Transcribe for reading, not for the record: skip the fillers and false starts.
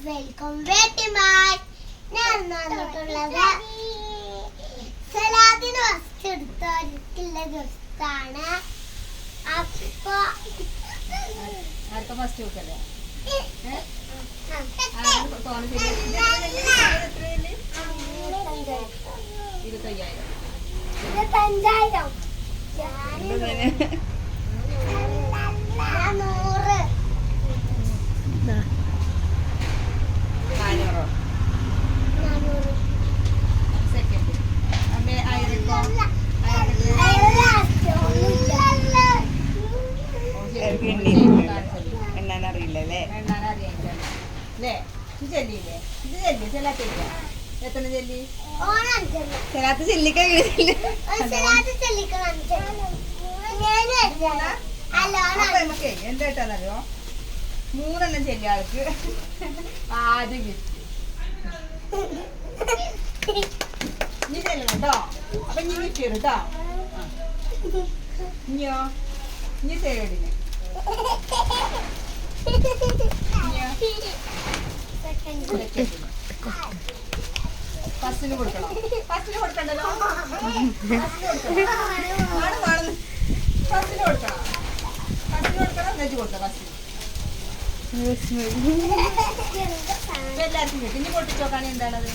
Welcome back my ഞാൻ വന്നിട്ടുള്ളത് സലാദിന് first എടുത്തുള്ള ദിവസമാണ്. അപ്പൊ ഫസ്റ്റ് വെക്കല്ലേ എണ്ണാനറിയില്ലല്ലേ എത്ര ചെല്ലി ചെല്ലാത്ത ചെല്ലിക്കാൻ എന്തായിട്ടാന്നറിയോ 3 എണ്ണം ചെല്ലിയ ആൾക്ക് ആദ്യം ഗിഫ്റ്റ് ഇനി ചെല്ലണം കേട്ടോ. അപ്പൊ ഇനി ഗിഫ്റ്റ് തരും കേട്ടോ. ഇനിയോ ഇനി തേടിന് ഫസ്റ്റിന് കൊടുക്കണം. ഫസ്റ്റിന് കൊടുക്കണ്ടല്ലോ. ഫസ്റ്റിന് കൊടുക്കണം. നെജ് കൊടുക്കാം. ഫസ്റ്റിന് എല്ലാവർക്കും കിട്ടും. ഇനി പൊട്ടിച്ച് നോക്കാണ് എന്താണത്.